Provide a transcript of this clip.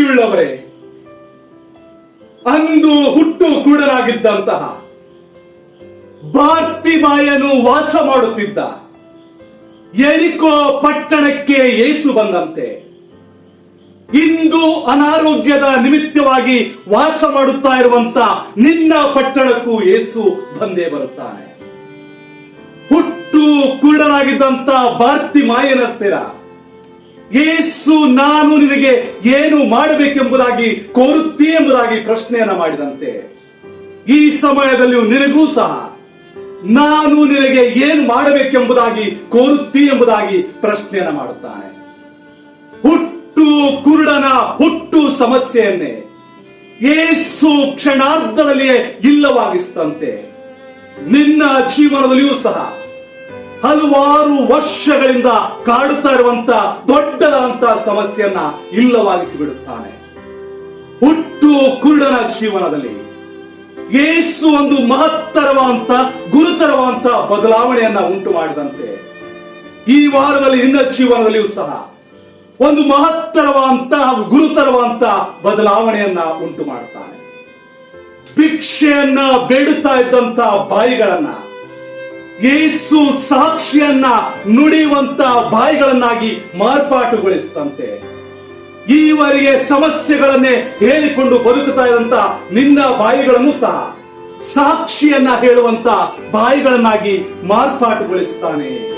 ಪ್ರೀತಿಯುಳ್ಳವರೇ, ಅಂದು ಹುಟ್ಟು ಕುರುಡನಾಗಿದ್ದಂತಹ ಬಾರ್ತಿಮಾಯನು ವಾಸ ಮಾಡುತ್ತಿದ್ದ ಯೆರಿಕೋ ಪಟ್ಟಣಕ್ಕೆ ಯೇಸು ಬಂದಂತೆ ಇಂದು ಅನಾರೋಗ್ಯದ ನಿಮಿತ್ತವಾಗಿ ವಾಸ ಮಾಡುತ್ತಾ ಇರುವಂತ ನಿನ್ನ ಪಟ್ಟಣಕ್ಕೂ ಯೇಸು ಬಂದೇ ಬರುತ್ತಾನೆ. ಹುಟ್ಟು ಕುರುಡನಾಗಿದ್ದಂತ ಬಾರ್ತಿಮಾಯನ ಹತ್ತಿರ ಯೇಸು ನಾನು ನಿನಗೆ ಏನು ಮಾಡಬೇಕೆಂಬುದಾಗಿ ಕೋರುತ್ತೀ ಎಂಬುದಾಗಿ ಪ್ರಶ್ನೆಯನ್ನ ಮಾಡಿದಂತೆ ಈ ಸಮಯದಲ್ಲಿಯೂ ನಿನಗೂ ಸಹ ನಾನು ನಿನಗೆ ಏನು ಮಾಡಬೇಕೆಂಬುದಾಗಿ ಕೋರುತ್ತೀ ಎಂಬುದಾಗಿ ಪ್ರಶ್ನೆಯನ್ನ ಮಾಡುತ್ತಾನೆ. ಹುಟ್ಟು ಕುರುಡನ ಹುಟ್ಟು ಸಮಸ್ಯೆಯನ್ನೇ ಯೇಸು ಕ್ಷಣಾರ್ಧದಲ್ಲಿಯೇ ಇಲ್ಲವಾಗಿಸ್ತಂತೆ ನಿನ್ನ ಜೀವನದಲ್ಲಿಯೂ ಸಹ ಹಲವಾರು ವರ್ಷಗಳಿಂದ ಕಾಡುತ್ತಾ ಇರುವಂತ ದೊಡ್ಡದಾದಂತ ಸಮಸ್ಯೆಯನ್ನ ಇಲ್ಲವಾಗಿಸಿ ಬಿಡುತ್ತಾನೆ. ಹುಟ್ಟು ಕುರುಡನ ಜೀವನದಲ್ಲಿ ಯೇಸು ಒಂದು ಮಹತ್ತರವಾದಂತ ಗುರುತರವಾದಂತ ಬದಲಾವಣೆಯನ್ನ ಉಂಟು ಮಾಡಿದಂತೆ ಈ ವಾರದಲ್ಲಿ ನಿನ್ನ ಜೀವನದಲ್ಲಿಯೂ ಸಹ ಒಂದು ಮಹತ್ತರವಾದಂತ ಹಾಗೂ ಗುರುತರವಾದಂತ ಬದಲಾವಣೆಯನ್ನ ಉಂಟು ಮಾಡುತ್ತಾನೆ. ಭಿಕ್ಷೆಯನ್ನ ಬೇಡುತ್ತಾ ಇದ್ದಂತ ಬಾಯಿಗಳನ್ನ ಯೇಸು ಸಾಕ್ಷಿಯನ್ನ ನುಡಿಯುವಂತ ಬಾಯಿಗಳನ್ನಾಗಿ ಮಾರ್ಪಾಟುಗೊಳಿಸಿದಂತೆ ಈವರೆಗೆ ಸಮಸ್ಯೆಗಳನ್ನೇ ಹೇಳಿಕೊಂಡು ಬದುಕುತ್ತಾ ಇದ್ದಂತ ನಿನ್ನ ಬಾಯಿಗಳನ್ನು ಸಹ ಸಾಕ್ಷಿಯನ್ನ ಹೇಳುವಂತ ಬಾಯಿಗಳನ್ನಾಗಿ ಮಾರ್ಪಾಟುಗೊಳಿಸುತ್ತಾನೆ.